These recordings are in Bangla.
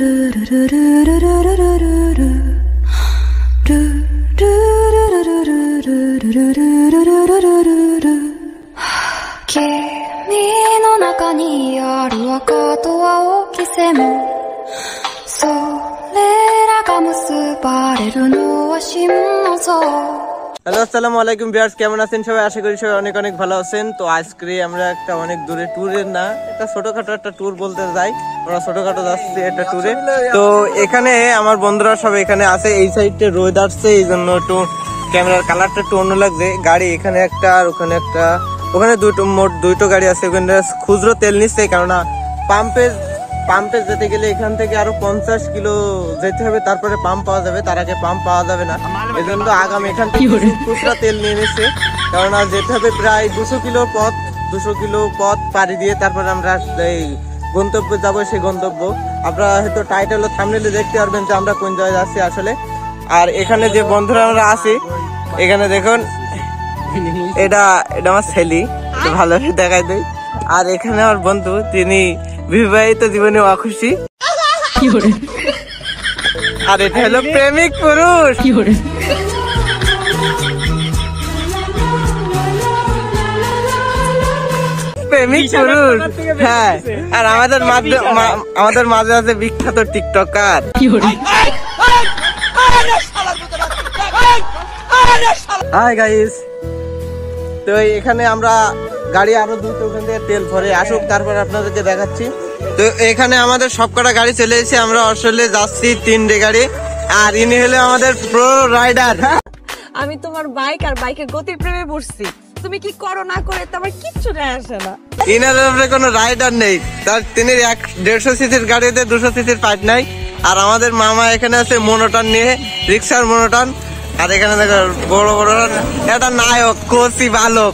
の中にある赤と青き線それらが結ばれるのは真の像হ্যালো আসসালামু আলাইকুম ভিউয়ার্স, কেমন আছেন সবাই? আশা করি সবাই অনেক অনেক ভালো আছেন। তো আজকে আমরা একটা অনেক দূরে ট্যুরের না, একটা ছোটখাটো একটা ট্যুর বলতে যাই, আমরা ছোটখাটো যাচ্ছি একটা ট্যুরে। তো এখানে আমার বন্ধুরা সব এখানে আছে, এই সাইডে রোদ আসছে, এই জন্য একটু ক্যামেরার কালারটা একটু অন্য লাগছে। গাড়ি এখানে একটা আর ওখানে একটা, ওখানে মোট দুটো গাড়ি আছে। ওখানে খুচরো তেল নিচ্ছে, কেননা পাম্পে যেতে গেলে এখান থেকে আরো 50 কিলো যেতে হবে, তারপরে পাম্প পাওয়া যাবে, তার আগে পাম্প পাওয়া যাবে না। এই জন্য আগাম এখান থেকে খুচরা তেল নিয়ে নিচ্ছে, কারণ যেতে হবে প্রায় 200 কিলো পথ পাড়ি দিয়ে তারপরে আমরা এই গন্তব্যে যাবো। সেই গন্তব্য আপনারা হয়তো টাইটেল ও থাম্বনেইলে দেখতে পারবেন যে আমরা কোন জায়গায় যাচ্ছি আসলে। আর এখানে যে বন্ধুরা আমরা আছি, এখানে দেখুন, এটা আমার ছেলে, ভালোভাবে দেখাই দেয়। আর এখানে আমার বন্ধু, তিনি বিবাহিত জীবনে অখুশি। আর এটা হলো প্রেমিক পুরুষ। প্রেমিক পুরুষ, হ্যাঁ। আর আমাদের মাঝে আছে বিখ্যাত টিকটকার। হাই গাইস, তো এখানে আমরা গাড়ি আরো দুটো ওখান থেকে তেল ভরে আসুক, তারপর আপনাদেরকে দেখাচ্ছি। তো এখানে আমাদের সবকটা গাড়ি চলে এসেছে, আমরা আসলে যাচ্ছি 3টে গাড়ি। আর ইনি হলো আমাদের প্রো রাইডার। আমি তোমার বাইক আর বাইকের গতির প্রেমে পড়ছি, তুমি কি করো না করে তো আমার কিচ্ছু যায় আসে না। ইনার উপরে কোনো রাইডার নেই, তার তিনি 150 সিসির গাড়িতে 200 সিসির ফাইট নাই। আর আমাদের মামা এখানে আছে মনোটন নিয়ে, রিক্সার মনোটন। আর এখানে দেখো বড় বড় একটা নায়ক, কোচি বালক।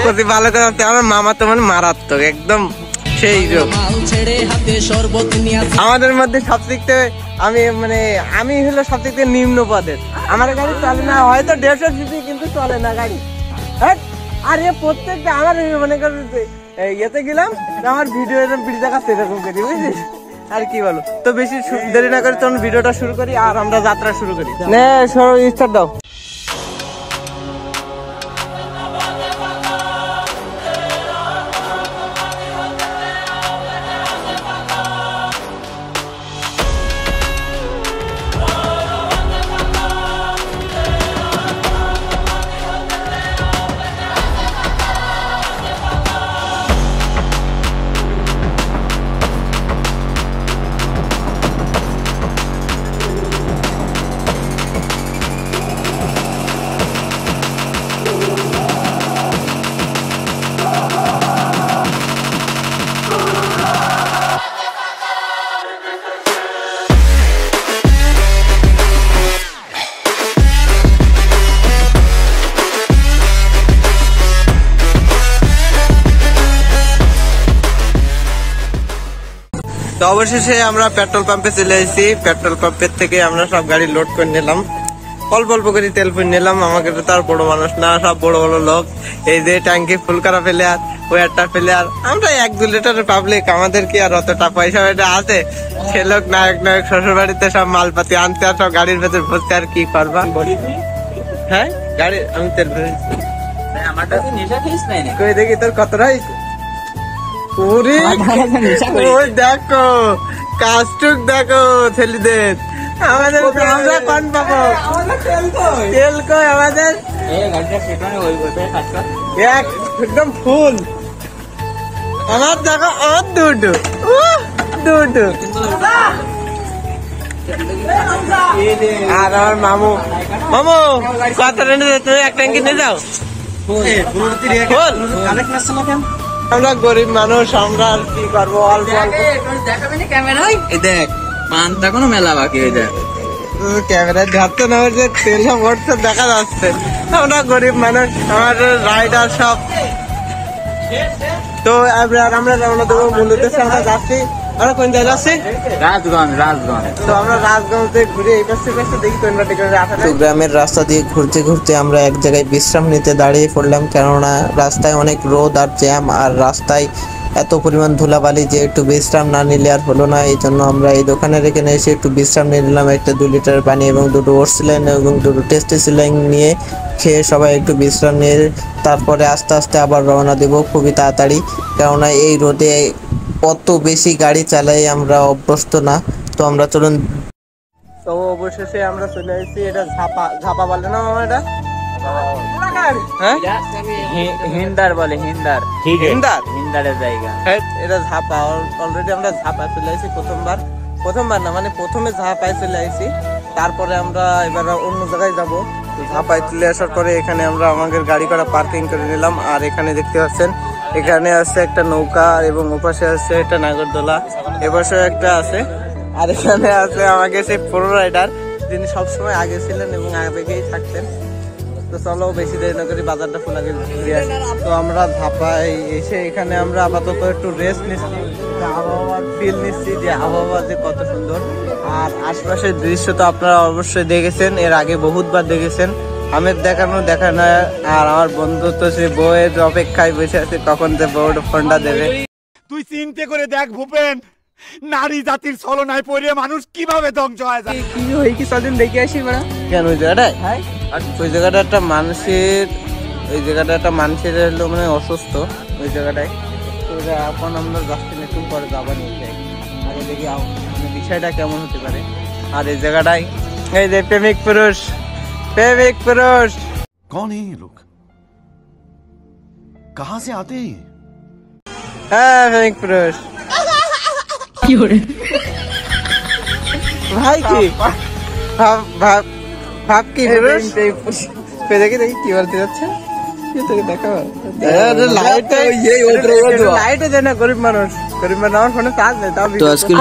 কোচি বালক আমার মামা তো মানে মারাত্মক, একদম সেই রোগ। আমাদের মধ্যে সবথেকে আমি হলো সবথেকে নিম্ন পদের। আমার গাড়ি চলে না, হয়তো 150 সিসি, কিন্তু চলে না গাড়ি। আর প্রত্যেকটা আমার মনে করেন ইয়েতে গেলাম, আমার ভিডিও দেখাচ্ছে এরকম করি, বুঝলি? আর কি বলো, তো বেশি দেরি না করে তখন ভিডিওটা শুরু করি আর আমরা যাত্রা শুরু করি। স্টার্ট দাও। তো অবশেষে আমরা পেট্রোল পাম্পে চলে এসেছি। পেট্রোল পাম্পের থেকে আমরা সব গাড়ি লোড করে নিলাম, অল্প অল্প করে তেল ফুল নিলাম। আমাকে তো তার বড় মানুষ না, সব বড় বড় লোক। এই যে ট্যাঙ্কি ফুল করা প্লেয়ার, ওই একটা প্লেয়ার, আমরা 1-2 লিটারের পাবলিক। আমাদের কি আর অতটা পয়সা আছে? সে লোক নায়ক শ্বশুর বাড়িতে সব মালপাতি আনতে আর সব গাড়ির ভেতর ভরতে। আর কি করবা? হ্যাঁ, গাড়ি আমি তেল ভরেছি। দেখি তোর কতটা হয়েছে। দেখো কাজটুক, দেখো ছেলেদের। আমাদের আমরা পান পাবো, তেল কই আমাদের একদম ফুল। আমার দেখো, আমার দুটো। আর আমার মামু কত তুমি এক ট্যাঙ্কি নিয়ে যাও। আমরা গরিব মানুষ, আমরা আর কি করবো, অল্প দেখ পানটা কোনো মেলা বাকি হয়ে যায়। ক্যামেরা ধরতে না, যে তেল ভরতে দেখা যাচ্ছে। আমরা গরিব মানুষ, আমাদের রাইডার সব। তো আমরা রওনা দেবো মূল উদ্দেশ্যে। আমরা যাচ্ছি আমরা কোন জায়গায় আছি? রাজগঞ্জ রাজগঞ্জ। তো আমরা রাজগঞ্জে ঘুরে এই পাশে দেখি কোন বাটে আসা তো গ্রামের রাস্তা দিয়ে ঘুরতে ঘুরতে আমরা এক জায়গায় বিশ্রাম নিতে দাঁড়িয়ে পড়লাম, কেননা রাস্তায় অনেক রোদ আর জ্যাম, আর রাস্তায় এত পরিমাণ ধুলাবালি যে একটু বিশ্রাম না নিলে আর হলো না। এই জন্য আমরা এই দোকানের এখানে এসে একটু বিশ্রাম নিয়ে নিলাম, একটা 2 লিটার পানি এবং 2টো ওটস সিলাইন এবং 2টো টেস্টি সিলাইন নিয়ে খেয়ে সবাই একটু বিশ্রাম নিয়ে তারপরে আস্তে আস্তে আবার রওনা দেব খুবই তাড়াতাড়ি, কেননা এই রোদে অত বেশি গাড়ি চালাই আমরা অভ্যস্ত না। তো আমরা চলুন। তো অবশেষে আমরা চলে এসেছি, এটা ঝাপা বলে না মামা এটা? হ্যাঁ হিন্দার বলে, হিন্দার হিন্দার হিন্দারের জায়গা। হ্যাঁ, এটা ঝাপা। অলরেডি আমরা ঝাপা চলে আসি প্রথমবার না, মানে প্রথমে ঝাপায় চলে আসি, তারপরে আমরা এবার অন্য জায়গায় যাব। ঝাপায় চলে আসার পরে এখানে আমরা আমাদের গাড়ি করা পার্কিং করে নিলাম। আর এখানে দেখতে পাচ্ছেন এখানে আছে একটা নৌকা এবং ওপাশে আছে একটা নাগরদোলা, এপাশে একটা আছে। আর এখানে আছে আমাকে সেই প্রো রাইডার, যিনি সবসময় আগে ছিলেন এবং আগেই থাকতেন। তো চলো বেশি দেরি না করি, বাজারটা ফুলাকে ঘুরে আসি। তো আমরা ধাপায় এসে এখানে আমরা আপাতত একটু রেস্ট নিচ্ছি, আবহাওয়ার ফিল নিচ্ছি যে আবহাওয়া যে কত সুন্দর। আর আশপাশের দৃশ্য তো আপনারা অবশ্যই দেখেছেন, এর আগে বহুতবার দেখেছেন। আমের দেখা না। আর আমার বন্ধু তো সে বউয়ের অপেক্ষায় বসে আছে কখন যে বউর ফোনটা দেবে। তুই চিন্তা করে দেখ ভূপেন, নারী জাতির ছলনায় পড়ে মানুষ কিভাবে ধ্বংস হয়ে যায়। কি হই কি সদিন দেখে আসি বড়। কেন ওই জায়গাটায়? আর ওই জায়গাটা একটা মানুষের হলো মানে অসুস্থ ওই জায়গাটায়। তো এখন আমরা যাচ্ছি না, একটু পরে যাবার নিতে আগে দেখি মানে বিষয়টা কেমন হতে পারে। আর এই জায়গাটায় এই যে প্রেমিক পুরুষ। कौन है ये लोग, कहां से आते हैं? হ্যাঁ প্রেমিক পুরুষ। কি করে ভাই কি ভাব কি পুরুষ? দেখি কি বলতে যাচ্ছে,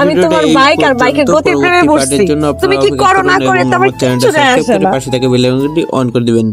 আমি তোমার বাইক আর বাইকের গতির প্রেমে পড়ছি, তুমি কি করো না করে তোমার কিচ্ছু যায় আসে না। পাশে থেকে বেল আইকনটি অন করে দিবেন।